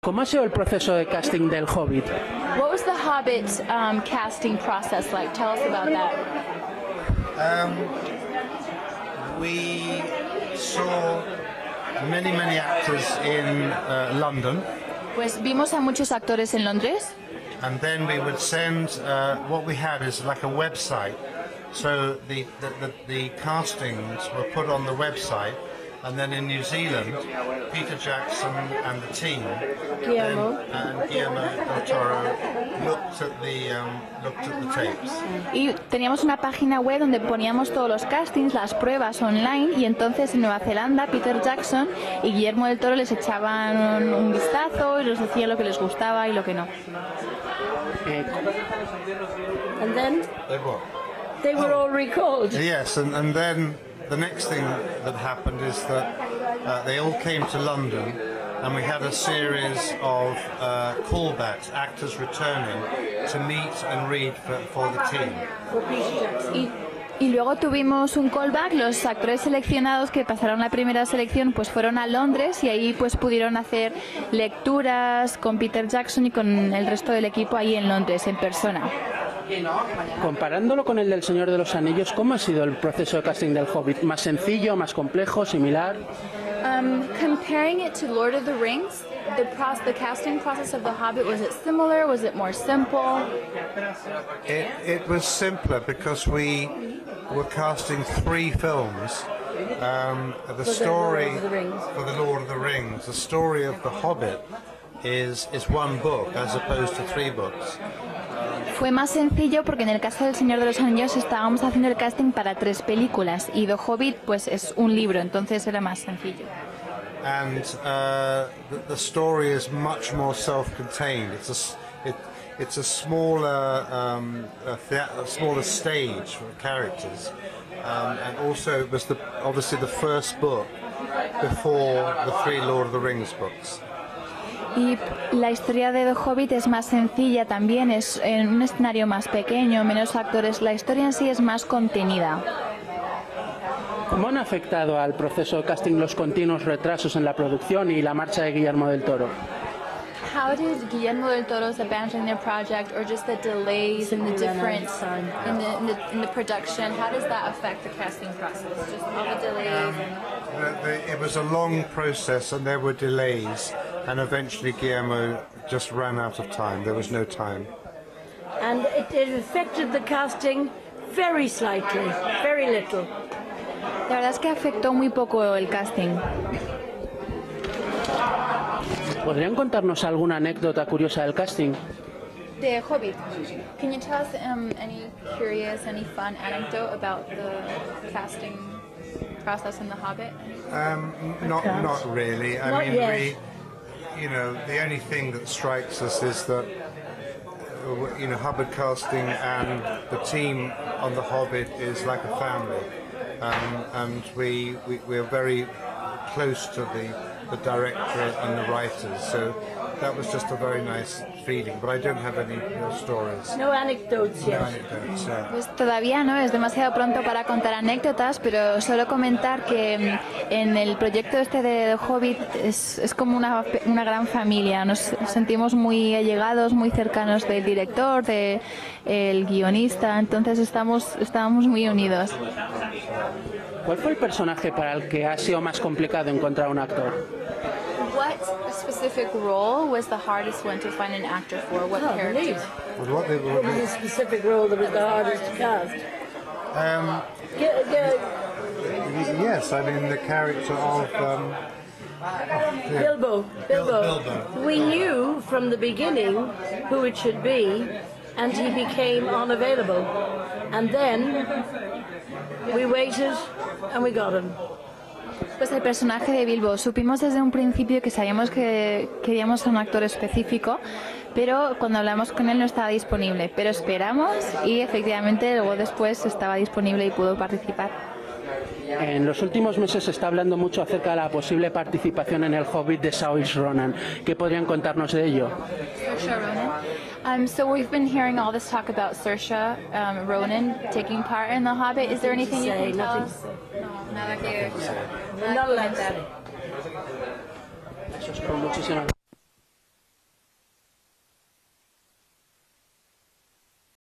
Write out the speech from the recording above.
¿Cómo ha sido el proceso de casting del Hobbit? What was the Hobbit casting process like? Tell us about that. We saw many actors in London. Pues vimos a muchos actores en Londres. And then we would send, what we had is like a website. So the castings were put on the website, and then in New Zealand, Peter Jackson and the team, Guillermo del Toro, looked at the tapes. Y teníamos una página web donde poníamos todos los castings, las pruebas online, y entonces en Nueva Zelanda Peter Jackson y Guillermo del Toro les echaban un vistazo y les decían lo que les gustaba y lo que no. And then they were all recalled. Yes, and then the next thing that happened is that they all came to London, and we had a series of callbacks, actors returning to meet and read for the team. Y luego tuvimos un callback, los actores seleccionados que pasaron la primera selección pues fueron a Londres y ahí pues pudieron hacer lecturas con Peter Jackson y con el resto del equipo ahí en Londres, en persona. Comparándolo con el del Señor de los Anillos, ¿cómo ha sido el proceso de casting del Hobbit? ¿Más sencillo, más complejo, similar? Comparing it to Lord of the Rings, the casting process of The Hobbit, was it similar? Was it more simple? It was simpler because we were casting 3 films. The story for the Lord of the Rings, the story of The Hobbit is 1 book as opposed to 3 books. Fue más sencillo porque en el caso del Señor de los Anillos estábamos haciendo el casting para 3 películas y The Hobbit pues es un libro, entonces era más sencillo. And the story is much more self-contained. It's a smaller stage for characters, and also it was obviously the first book before the 3 Lord of the Rings books. Y la historia de The Hobbit es más sencilla también, es en un escenario más pequeño, menos actores. La historia en sí es más contenida. ¿Cómo han afectado al proceso de casting los continuos retrasos en la producción y la marcha de Guillermo del Toro? How did Guillermo del Toro's abandoning their project, or just the delays and the difference in the production? How does that affect the casting process? Just all the delays. It was a long process, and there were delays, and eventually Guillermo just ran out of time. There was no time. And it affected the casting very slightly, very little. La verdad es que afectó muy poco el casting. ¿Podrían contarnos alguna anécdota curiosa del casting? The Hobbit. Can you tell us any curious, any fun anecdote about the casting process in The Hobbit? Not really. I mean, the only thing that strikes us is that Hubbard Casting and the team on The Hobbit is like a family, and we are very close to the director and the writers, so that was just a very nice feeling, but I don't have any stories. No anecdotes yet. No anecdotes, yeah. Pues todavía no, es demasiado pronto para contar anécdotas, pero solo comentar que en el proyecto este de The Hobbit es como una gran familia. Nos sentimos muy allegados, muy cercanos del director, del guionista, entonces estábamos muy unidos. ¿Cuál fue el personaje para el que ha sido más complicado encontrar un actor? What specific role was the hardest one to find an actor for? What character? What was the specific role that was the hardest to cast? Yes, I mean the character of Bilbo. We knew from the beginning who it should be, and he became unavailable. And then we waited and we got him. Pues el personaje de Bilbo, supimos desde un principio que sabíamos que queríamos a un actor específico, pero cuando hablamos con él no estaba disponible, pero esperamos y efectivamente luego después estaba disponible y pudo participar. En los últimos meses se está hablando mucho acerca de la posible participación en el Hobbit de Saoirse Ronan. ¿Qué podrían contarnos de ello? Saoirse Ronan. So we've been hearing all this talk about Saoirse Ronan taking part in The Hobbit. Is there anything you can tell us? No, nada que comentar. Eso es todo. Muchísimas gracias.